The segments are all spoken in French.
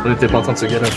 On n'était pas en train de se galer.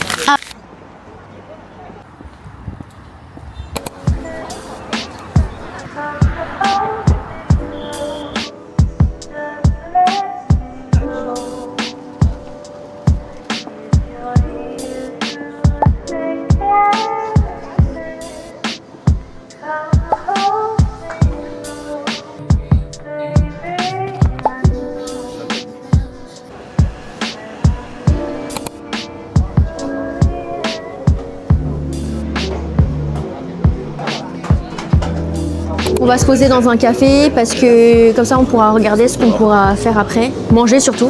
On va se poser dans un café parce que comme ça on pourra regarder ce qu'on pourra faire après. Manger surtout.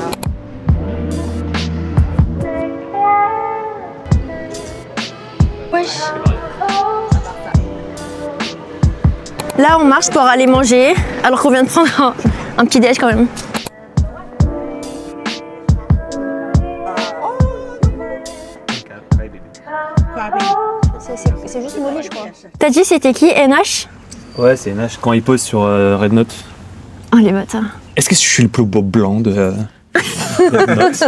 Wesh. Là on marche pour aller manger alors qu'on vient de prendre un petit déj quand même. C'est juste Molly je crois. T'as dit c'était qui NH? Ouais, c'est NH quand il pose sur Red Note. Oh les bâtards. Est-ce que je suis le plus beau blanc de Red Note?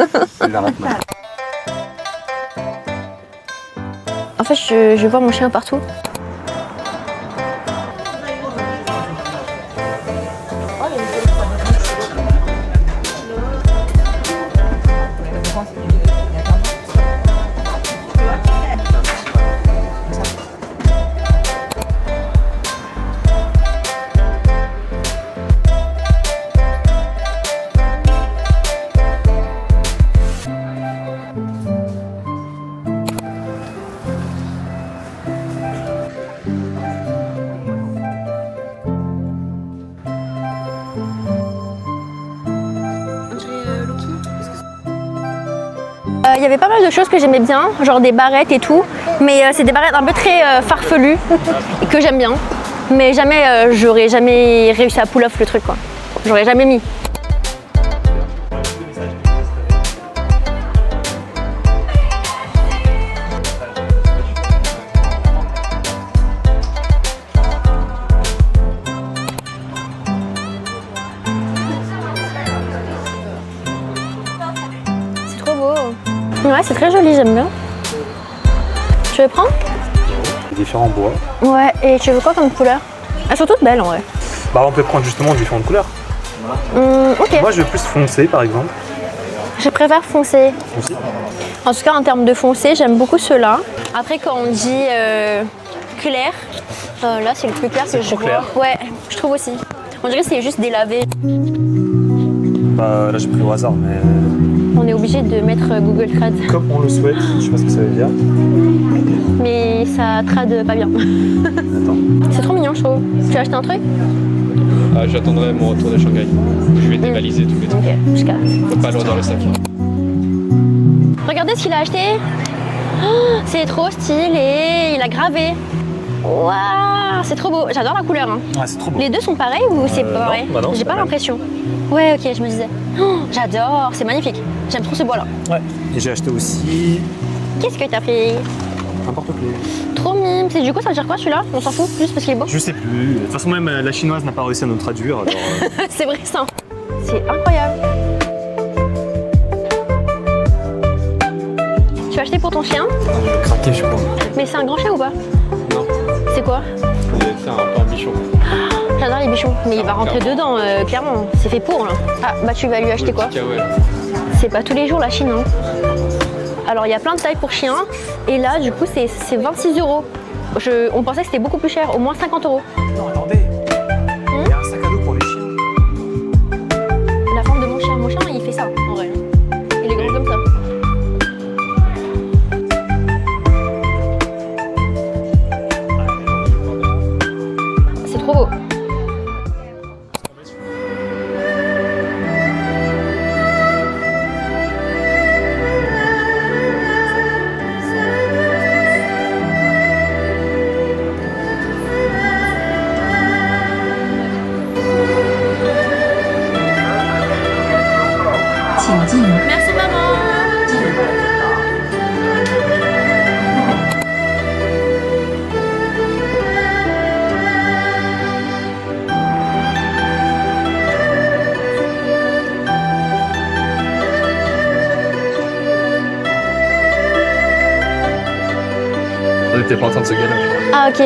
En fait je vois mon chien partout. Il y avait pas mal de choses que j'aimais bien, genre des barrettes et tout, mais c'est des barrettes un peu très farfelues et que j'aime bien. Mais jamais, j'aurais jamais réussi à pull off le truc quoi. J'aurais jamais mis. C'est trop beau. Ouais, c'est très joli, j'aime bien. Tu veux prendre? Différents bois. Ouais, et tu veux quoi comme couleur? Elles sont toutes belles en vrai. Bah, on peut prendre justement différentes couleurs. Ok. Moi, je veux plus foncé par exemple. Je préfère foncé. Aussi. En tout cas, en termes de foncé, j'aime beaucoup ceux-là. Après, quand on dit clair, là, c'est le plus clair que je trop vois. clair. Ouais, je trouve aussi. On dirait que c'est juste délavé. Bah, là, j'ai pris au hasard, mais On est obligé de mettre Google Trad. comme on le souhaite, je sais pas ce que ça veut dire. Mais ça trad pas bien. Attends. C'est trop mignon, je trouve. Tu as acheté un truc? J'attendrai mon retour de Shanghai. Je vais dévaliser tous les trucs. Ok, jusqu'à là. Faut pas lourd dans le sac. Regardez ce qu'il a acheté. Oh, c'est trop stylé. Il a gravé. Waouh, c'est trop beau. J'adore la couleur. Hein. Ouais, c'est trop beau. Les deux sont pareils ou c'est pas pareil? bah non, J'ai c'est pas pas l'impression. Ouais, ok, je me disais. Oh, j'adore, c'est magnifique. J'aime trop ce bois-là. Ouais. Et j'ai acheté aussi Qu'est-ce que t'as pris? un porte-clés. Trop mime. C'est du coup, ça veut dire quoi celui-là? On s'en fout, juste parce qu'il est beau. Je sais plus. De toute façon, même la chinoise n'a pas réussi à nous traduire. Alors, C'est vrai ça. C'est incroyable. Tu as acheté pour ton chien? Je vais craquer, je crois. Mais c'est un grand chien ou pas? Non. C'est quoi? C'est un porc bichon. J'adore les bichons. Mais il va rentrer dedans, clairement. C'est fait pour là. Ah, bah tu vas lui acheter quoi? C'est pas tous les jours la Chine, hein. Alors il y a plein de tailles pour chiens. Et là, du coup, c'est 26 €. On pensait que c'était beaucoup plus cher, au moins 50 €. non, attendez. Il y a un sac à dos pour les chiens. La forme de mon chien, il fait ça en vrai. Il est grand comme ça. C'est trop beau. Merci maman. n'était pas en train de se galer. Ah, ok.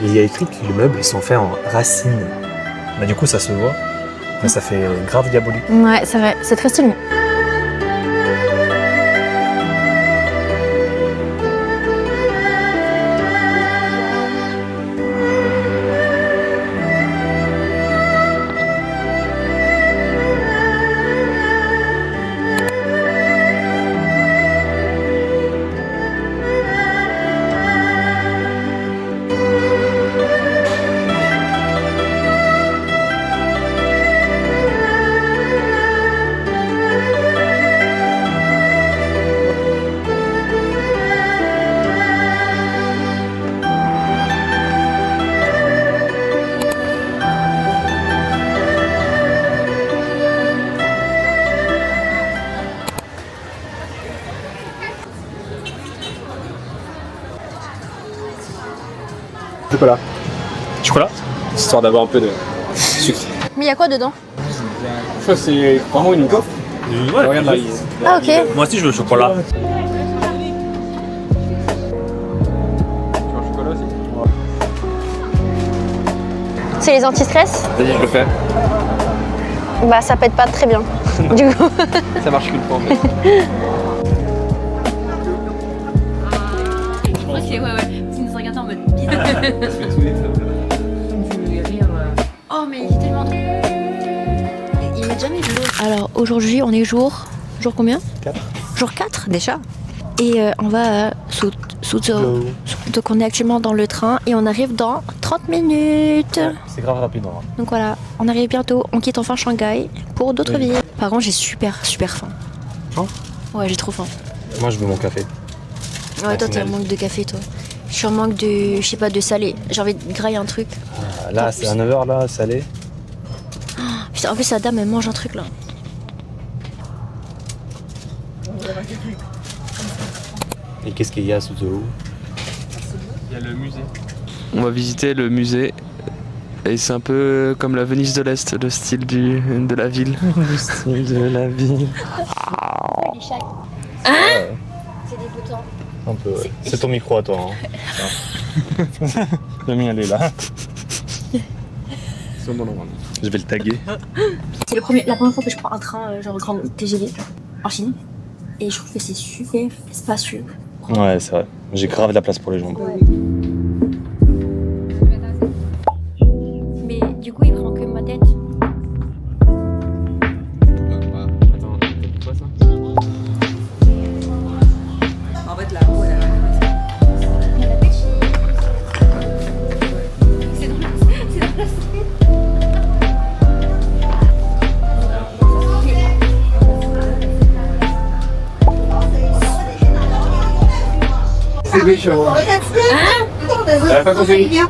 Il y a écrit que les meubles ils sont faits en racines. Bah, du coup, ça se voit. Enfin, ça fait grave diabolique. Ouais, c'est vrai, c'est très stylé. Chocolat. Chocolat. Histoire d'avoir un peu de sucre. Mais il y a quoi dedans? Ça, c'est vraiment une gaufre. Ouais, Regarde là. Ah, ok. moi aussi, je veux le chocolat. Tu veux un chocolat aussi? C'est les anti-stress? Vas-y, je le fais. Bah, ça pète pas très bien. Du coup. Ça marche qu'une fois en fait. Ok, ouais. Tu nous regardes en mode Oh, mais il est tellement drôle. Il met jamais de l'eau. Alors, aujourd'hui, on est jour combien? 4. Jour 4 déjà. Et on va à Suzhou. Donc, on est actuellement dans le train et on arrive dans 30 minutes. C'est grave rapide. Hein. Donc voilà, on arrive bientôt. On quitte enfin Shanghai pour d'autres villes. Par contre, j'ai super faim. Faim? Ouais, j'ai trop faim. Moi, je veux mon café. Ouais, toi, t'es en manque de café, toi. Je suis en manque de, je sais pas, de salé. J'ai envie de grailler un truc. Là, c'est à 9h, là, salé. Putain, en plus, la dame, elle mange un truc là. Et qu'est-ce qu'il y a à Suzhou? Il y a le musée. On va visiter le musée et c'est un peu comme la Venise de l'Est, le style de la ville. Le style de la vie. C'est dégoûtant. Un peu, ouais. C'est ton micro à toi. Hein. Le mien, elle est là. C'est au bon endroit. Je vais le taguer. C'est la première fois que je prends un train, genre grand TGV, en Chine. Et je trouve que c'est super spacieux. Ouais, c'est vrai. J'ai grave de la place pour les jambes. Mais du coup, il prend que ma tête. Attends, c'est quoi ça? En fait, là-haut, elle a C'est méchant. Elle a pas compris.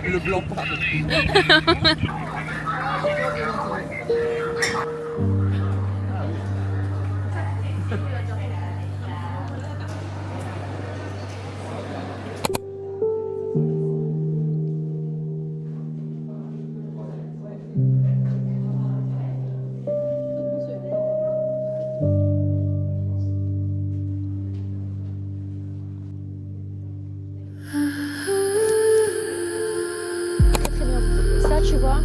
Le blanc parle. Ça, tu vois.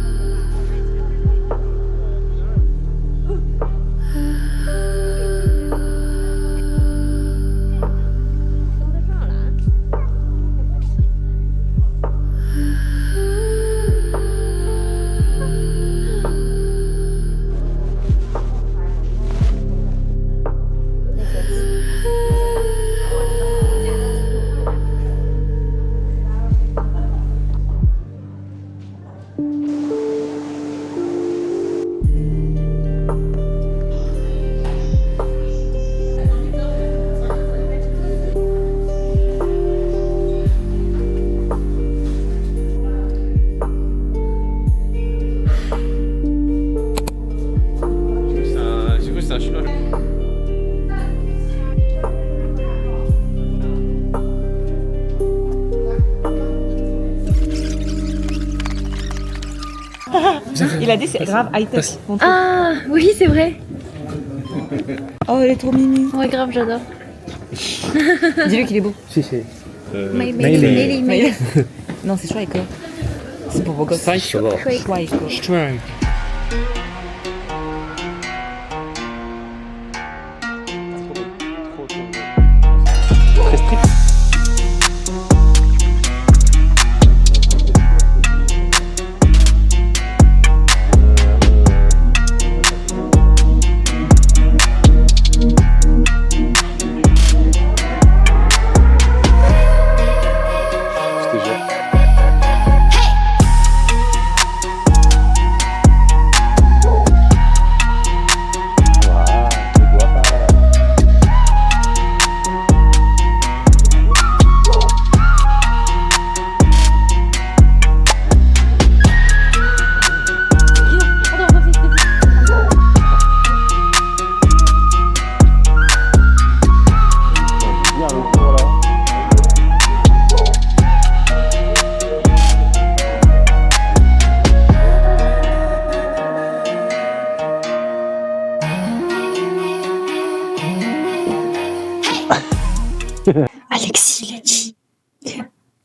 Il a dit c'est grave high-tech. Ah, oui, c'est vrai. Oh, elle est trop mimi. Ouais, grave, j'adore. Dis-lui qu'il est beau. Si, si. Mais Non, c'est Schweiker. C'est pour vos gosses. Schweiker. Très strict. Alexis, il a dit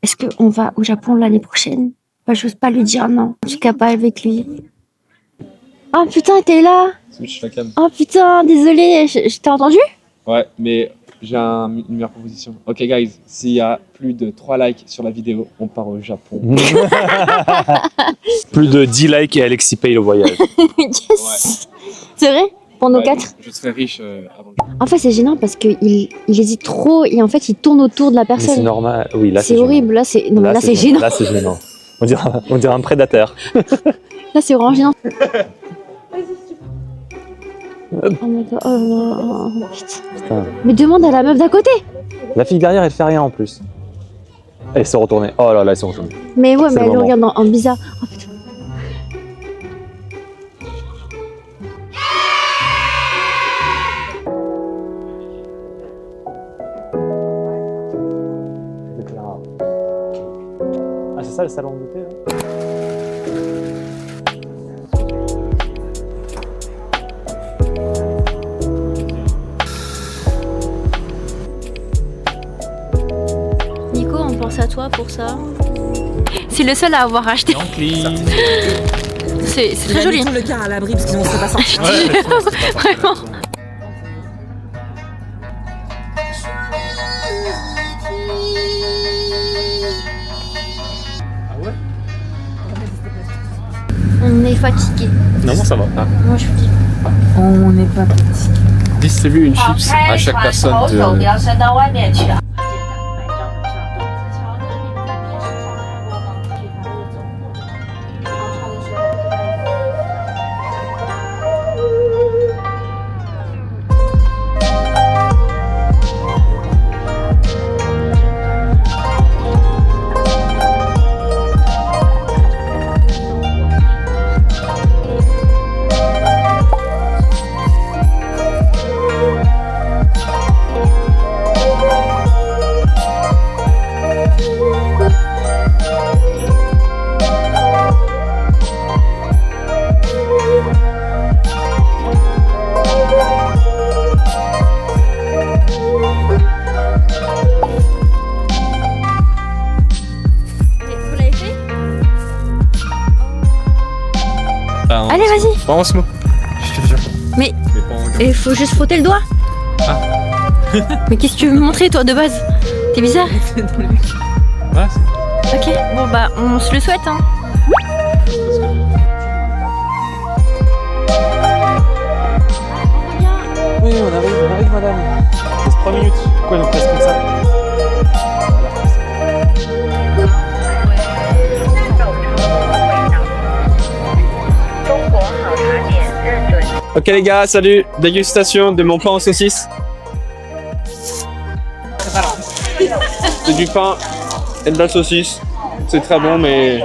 est-ce qu'on va au Japon l'année prochaine? Bah, j'ose pas lui dire non. Je suis capable avec lui. Oh putain, t'es là? Switch la cam. Oh putain, désolé, je t'ai entendu? Ouais, mais j'ai une meilleure proposition. Ok, guys, s'il y a plus de 3 likes sur la vidéo, on part au Japon. Plus de 10 likes et Alexis paye le voyage. Yes. C'est vrai? Pour nos 4? Je serai riche avant le En fait, c'est gênant parce qu'il hésite trop et en fait, il tourne autour de la Mais c'est personne. normal. Oui, là C'est horrible. Là, c'est non, mais là, c'est gênant. Là, c'est gênant. On dirait un prédateur. Là, c'est vraiment gênant. Oh my God. Oh non. Putain. Mais demande à la meuf d'à côté. La fille derrière, elle fait rien en plus. Elle s'est retournée. Oh là là, elle s'est retournée. Mais ouais, C'est mais le elle le moment. regarde en bizarre. Oh putain. Ah, c'est ça le salon de thé là? Nico, on pense à toi pour ça. C'est le seul à avoir acheté. C'est très joli. Mettons le car à l'abri parce qu'ils vont se pas sortir. Vraiment. On est fatigué. Non, ça va. Moi, je suis On n'est pas petit. Distribue une chips à chaque personne de... Allez, vas-y. Pas en ce mot. Je te jure. Mais pas en il faut juste frotter le doigt. Ah. Mais qu'est-ce que tu veux me montrer, toi, de base? T'es bizarre. Ouais, Ok, bon bah, on se le souhaite, hein. Oui, on arrive madame. Il reste 3 minutes. Pourquoi nous presse comme ça? Ok les gars, salut. Dégustation de mon pain aux saucisses. C'est du pain et de la saucisse. C'est très bon, mais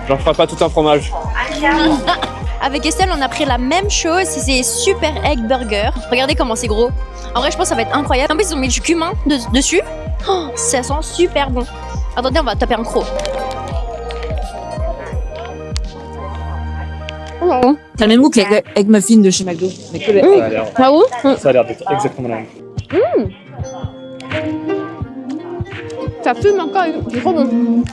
j'en ferai pas tout un fromage. Avec Estelle, on a pris la même chose, c'est Super Egg Burger. Regardez comment c'est gros. En vrai, je pense que ça va être incroyable. En plus, ils ont mis du cumin dessus. Oh, ça sent super bon. Attendez, on va taper un croc. T'as le même goût que les egg muffins de chez McDo. Mais que le egg. Ah bon? Ça a l'air d'être exactement la même. Ça fume encore, c'est trop bon.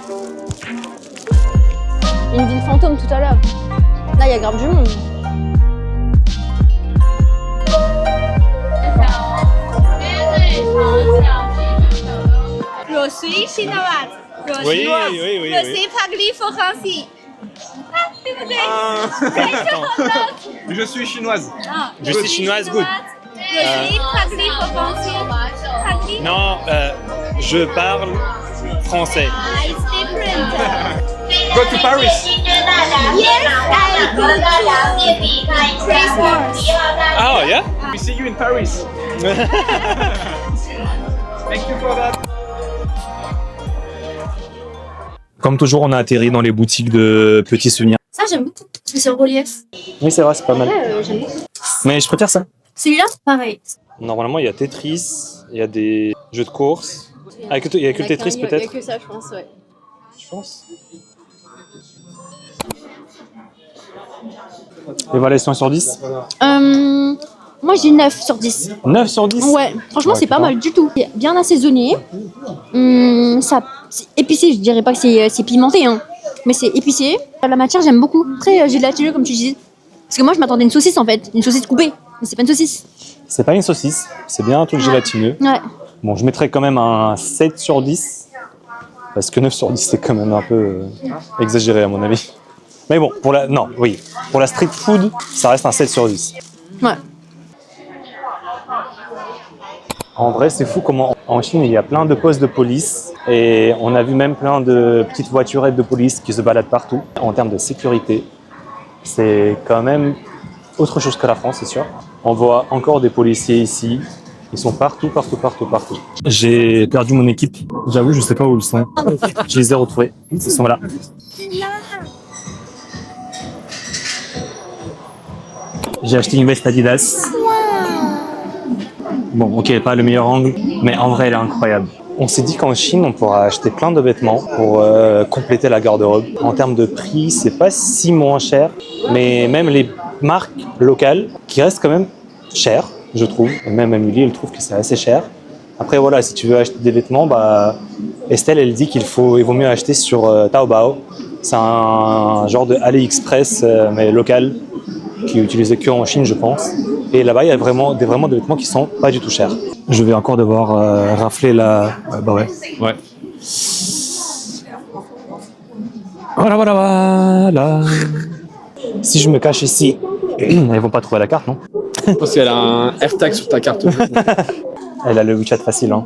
Une ville fantôme tout à l'heure. Là, il y a grave du monde. Je suis chinoise. Oui, oui, oui. Je suis parler français. Je suis chinoise. Je suis chinoise, good. Je suis parler français. Non, je parle français. It's different. Go to Paris. Yes, I go to Christmas. Oh, yeah? We see you in Paris. Thank you for that. Comme toujours, on a atterri dans les boutiques de petits souvenirs. Ça, j'aime beaucoup. Parce que c'est en relief. Oui, c'est vrai, c'est pas mal. J'aime beaucoup. Mais je préfère ça. Celui-là, pareil. Normalement, il y a Tetris, il y a des jeux de course. Ah, il y a que le Tetris peut-être. Il y a que ça, je pense, ouais. Je pense. Évaluation sur 10. Moi, j'ai 9 sur 10. 9 sur 10. Ouais, franchement, Ouais, c'est pas putain. mal du tout. C'est bien assaisonné. Ça, c'est épicé, je dirais pas que c'est pimenté, hein. Mais c'est épicé. La matière, j'aime beaucoup. Très gélatineux, comme tu disais. Parce que moi, je m'attendais à une saucisse, en fait. Une saucisse coupée. Mais c'est pas une saucisse. C'est pas une saucisse, c'est bien un truc gélatineux. Ouais. Bon, je mettrais quand même un 7 sur 10. Parce que 9 sur 10, c'est quand même un peu exagéré, à mon avis. Mais bon, pour la street food, ça reste un 7 sur 10. Ouais. En vrai, c'est fou comment en Chine, il y a plein de postes de police et on a vu même plein de petites voiturettes de police qui se baladent partout. En termes de sécurité, c'est quand même autre chose que la France, c'est sûr. On voit encore des policiers ici. Ils sont partout, partout, partout, partout. J'ai perdu mon équipe. J'avoue, je sais pas où ils sont. Je les ai retrouvés. Ils sont là. J'ai acheté une veste Adidas. Bon, ok, pas le meilleur angle, mais en vrai, elle est incroyable. On s'est dit qu'en Chine, on pourra acheter plein de vêtements pour compléter la garde-robe. En termes de prix, c'est pas si moins cher, mais même les marques locales, qui restent quand même chères, je trouve. Et même Amélie, elle trouve que c'est assez cher. Après, voilà, si tu veux acheter des vêtements, bah, Estelle, elle dit qu'il vaut mieux acheter sur Taobao. C'est un genre de AliExpress, mais local, qui est utilisé que en Chine, je pense. Et là-bas, il y a vraiment des vêtements qui sont pas du tout chers. Je vais encore devoir rafler la... bah ouais. Ouais. Voilà. Si je me cache ici, ils vont pas trouver la carte, non? Parce qu'elle a un AirTag sur ta carte. Elle a le WeChat facile, hein.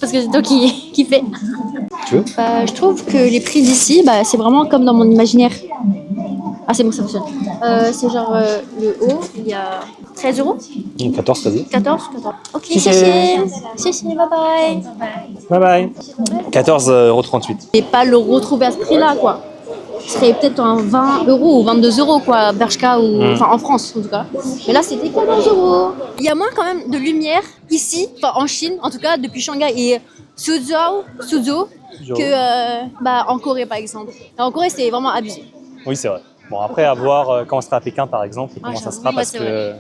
Parce que c'est toi qui fais. Tu veux? Je trouve que les prix d'ici, c'est vraiment comme dans mon imaginaire. Ah, c'est bon, ça fonctionne. C'est genre le haut, il y a 13 euros. 14, t'as dit? 14. Ok, Si, c'est, bye bye. Bye bye. 14,38 €. Et pas le retrouver à ce prix-là, quoi. Ce serait peut-être un 20 euros ou 22 euros, quoi, Bershka, enfin en France en tout cas. Mais là, c'était 14 euros. Il y a moins quand même de lumière ici, enfin en Chine, en tout cas, depuis Shanghai et Suzhou, que en Corée, par exemple. Et en Corée, c'est vraiment abusé. Oui, c'est vrai. Bon, après, à voir quand on sera à Pékin, par exemple, comment ça sera, parce que...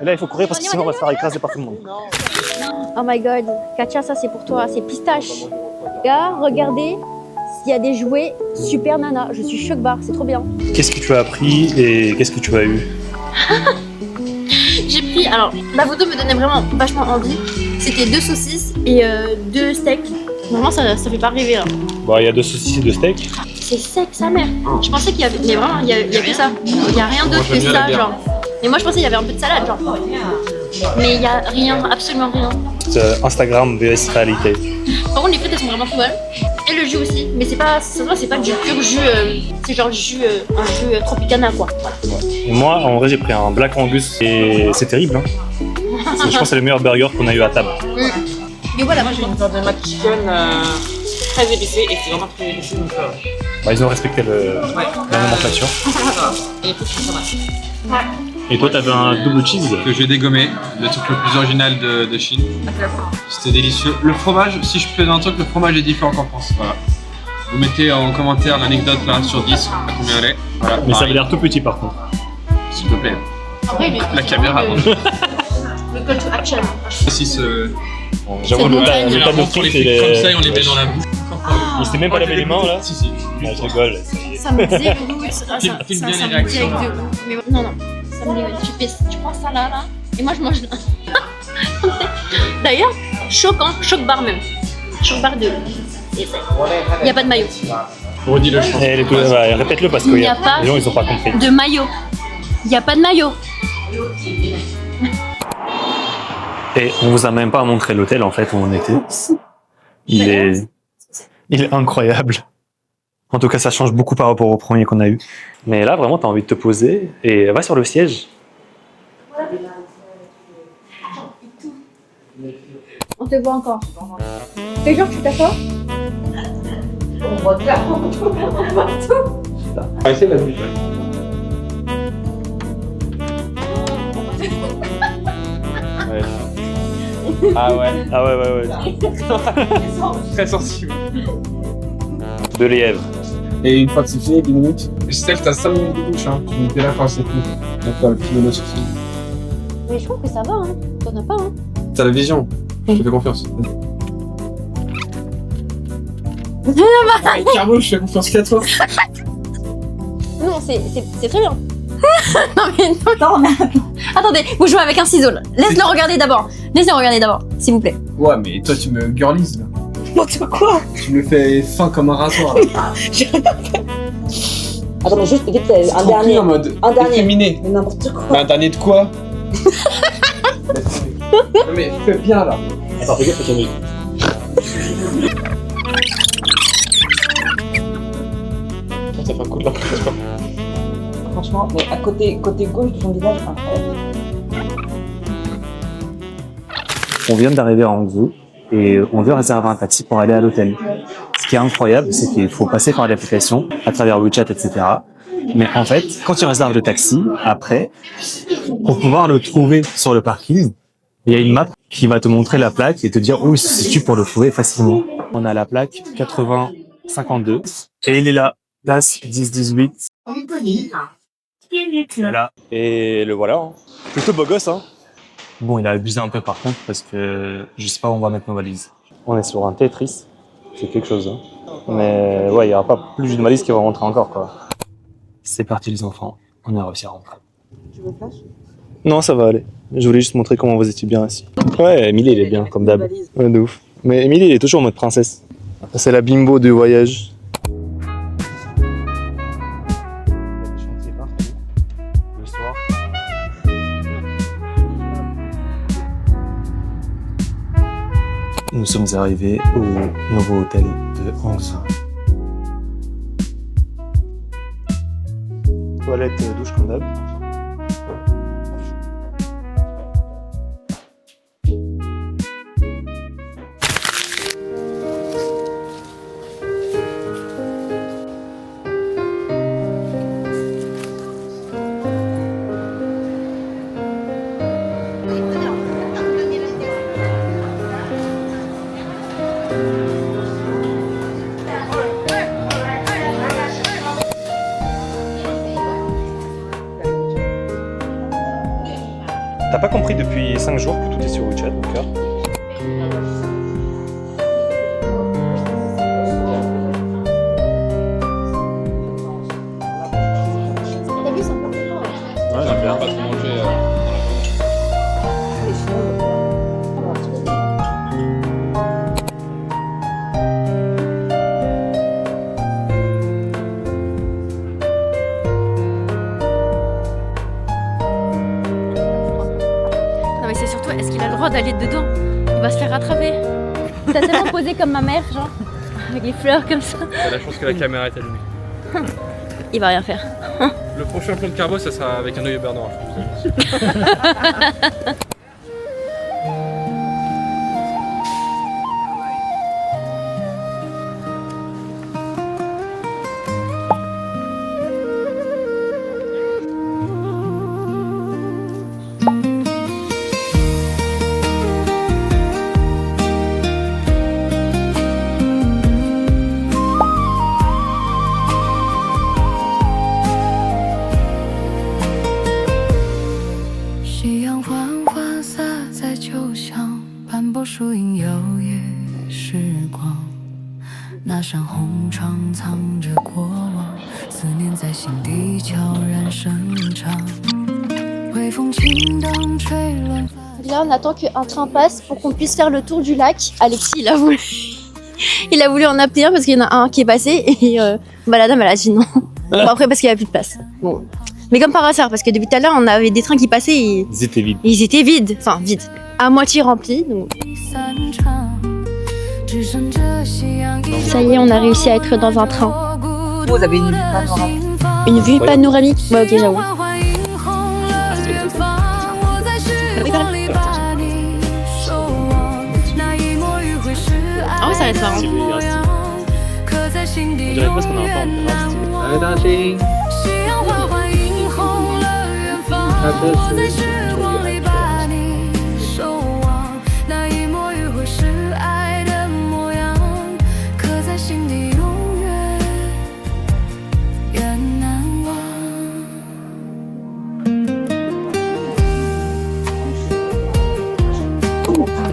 Et là, il faut courir parce que sinon, on va se faire écraser par tout le monde. Oh my god, Katia, ça c'est pour toi, c'est pistache. Là, regardez, il y a des jouets super nana. Je suis choc barre, c'est trop bien. Qu'est-ce que tu as appris et qu'est-ce que tu as eu? J'ai pris, alors, la photo me donnait vraiment vachement envie. C'était 2 saucisses et 2 steaks. Normalement, ça fait pas rêver là. Bon, il y a 2 saucisses et 2 steaks. C'est sec, sa mère. Je pensais qu'il y avait, mais vraiment, il y a que ça. Il y a rien d'autre que ça, genre. Mais moi, je pensais qu'il y avait un peu de salade, genre. Mais il y a rien, absolument rien. Instagram vs réalité. Par contre, les frites, elles sont vraiment trop bonnes. Et le jus aussi. Mais c'est pas du pur jus, c'est genre un jus Tropicana, quoi. Voilà. Et moi, en vrai, j'ai pris un Black Angus et c'est terrible, hein. Je pense que c'est le meilleur burger qu'on a eu à table. Et voilà, Moi j'ai une sorte de mac chicken très épicé et c'est vraiment très épicé donc Bah, ils ont respecté la nomenclature. et tout ça marche. Et toi, t'avais un double cheese? Que j'ai dégommé, le truc le plus original de Chine. C'était délicieux. Le fromage, si je plaide un truc, le fromage est différent qu'en France. Voilà. Vous mettez en commentaire l'anecdote là sur 10, à combien elle est. Voilà, Mais ça avait l'air tout petit par contre. s'il te plaît. Après, La caméra. le call to action. Aussi ce. J'avoue, le tas de Pour les frites, frites comme ça et on les met dans la bouche. Il s'est même pas lavé les mains là. Si, si. Ah, je rigole. Ça me dégoûte. Ah, Filme ça bien les me réactions, dégoûte là. de ouf. Mais non, non, ça me dégoûte. Tu prends ça là, et moi je mange là. D'ailleurs, choc, hein, choc bar même. Choc bar de. Il n'y a pas de maillot. Redis-le, je pense. Répète-le parce que Il n'y a pas les gens ils ont pas compris. de maillot. Il n'y a pas de maillot. Et on vous a même pas montré l'hôtel en fait où on était. Il est incroyable. En tout cas, ça change beaucoup par rapport au premier qu'on a eu. Mais là, vraiment, tu as envie de te poser et va sur le siège. On te voit encore. T'es genre, tu t'assois? On va essayer la nuit. Ah ouais. Ah ouais. Très sensible. De lièvre. Et une fois que c'est fini, 10 minutes. Estelle, t'as 5 minutes de douche, hein. Tu me fais là quand c'est fini. D'accord, le petit mono suffit. Mais je trouve que ça va, hein. T'en as pas, hein. T'as la vision. Je te fais confiance. Carbo, je fais confiance qu'à toi. Non, c'est très bien. Non mais non. Attendez, vous jouez avec un ciseau là. Laisse-le regarder d'abord. Laissez-le regarder d'abord, s'il vous plaît. Ouais, mais toi, tu me girlises là. N'importe quoi. Tu me fais fin comme un rasoir. Là. Attends, mais juste peut-être un Tranquille, dernier. en mode Un dernier. efféminé. Mais n'importe quoi. Mais un dernier de quoi? Non mais fais bien là. Attends, fais gaffe, Camille. Ça fait un coup de là. Franchement, mais à côté gauche de ton visage, incroyable. On vient d'arriver à Hangzhou et on veut réserver un taxi pour aller à l'hôtel. Ce qui est incroyable, c'est qu'il faut passer par l'application, à travers WeChat, etc. Mais en fait, quand tu réserves le taxi, après, pour pouvoir le trouver sur le parking, il y a une map qui va te montrer la plaque et te dire où il se situe pour le trouver facilement. On a la plaque 8052 et il est là, place 1018. Voilà. Et le voilà. Hein. Plutôt beau gosse, hein. Bon, il a abusé un peu par contre parce que je sais pas où on va mettre nos valises. On est sur un Tetris, c'est quelque chose. Hein. Mais ouais, il y aura pas plus d'une valise qui va rentrer encore quoi. C'est parti les enfants, on a réussi à rentrer. Tu veux flash? Non, ça va aller. Je voulais juste montrer comment vous étiez bien assis. Ouais, Émilie, il est bien, comme d'hab. Ouais, de ouf. Mais Émilie, il est toujours en mode princesse. C'est la bimbo du voyage. Le soir. Nous sommes arrivés au nouveau hôtel de Hangzhou. Toilette, douche comme d'hab. T'as pas compris depuis 5 jours que tout est sur WeChat, mon cœur? T'as vu, c'est un peu plus grand. Ouais, j'aime bien. Pas trop manger. Non mais c'est surtout, est-ce qu'il a le droit d'aller dedans? Il va se faire rattraper. T'as tellement posé comme ma mère, genre, avec les fleurs comme ça. T'as la chance que la caméra est allumée. Il va rien faire. Le prochain plan de carbo, ça sera avec un œil au beurre noir. 那扇红窗藏着过往，思念在心底悄然生长。微风轻荡吹乱。Là, on attend qu'un train passe pour qu'on puisse faire le tour du lac. Alexis, il a voulu en appeler un parce qu'il y en a un qui est passé et la dame, elle a dit non. Bon, après, parce qu'il n'y a plus de place. Bon. Mais comme par hasard, parce que depuis tout à l'heure, on avait des trains qui passaient et Ils étaient vides. ils étaient vides. Enfin, vides. À moitié remplis. Donc. Ça y est, on a réussi à être dans un train. Vous avez une vue panoramique. Une vue panoramique. Ouais, ok, j'avoue. Ah ouais, ça va être marrant. On dirait presque qu'on a un temps.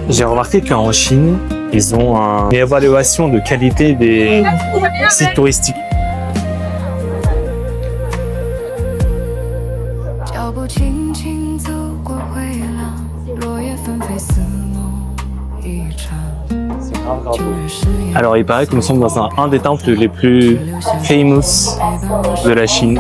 J'ai remarqué qu'en Chine, ils ont une évaluation de qualité des sites touristiques. Alors il paraît que nous sommes dans un des temples les plus famous de la Chine.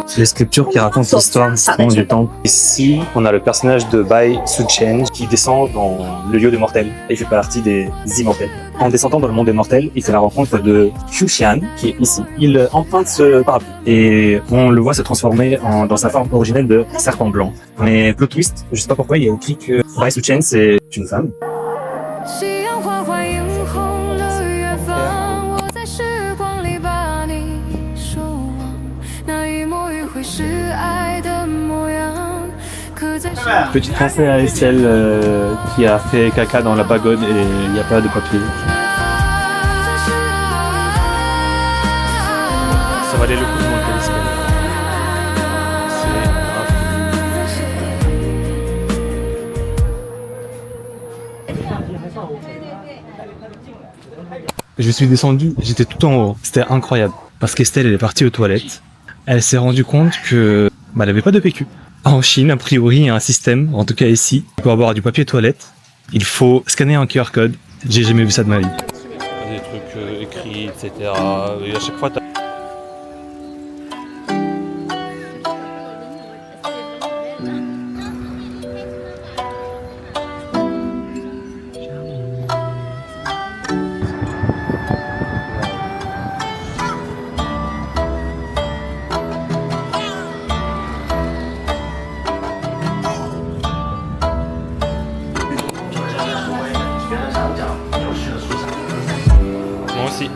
C'est les sculptures qui racontent l'histoire du temple. Ici, on a le personnage de Bai Suchen qui descend dans le lieu des mortels. Il fait partie des immortels. En descendant dans le monde des mortels, il fait la rencontre de Xu Xian, qui est ici. Il emprunte ce parapluie et on le voit se transformer dans sa forme originelle de serpent blanc. Mais plot twist, je sais pas pourquoi il y a écrit que Bai Suchen c'est une femme. Petit conseil à Estelle qui a fait caca dans la pagode et il n'y a pas de papier. Ça valait le coup de monter l'escalier. Je suis descendu, j'étais tout en haut. C'était incroyable. Parce qu'Estelle, elle est partie aux toilettes. Elle s'est rendue compte que elle avait pas de PQ. En Chine, a priori, il y a un système, en tout cas ici, pour avoir du papier toilette, il faut scanner un QR code. J'ai jamais vu ça de ma vie. Des trucs écrits, etc. Et à chaque fois, moi aussi.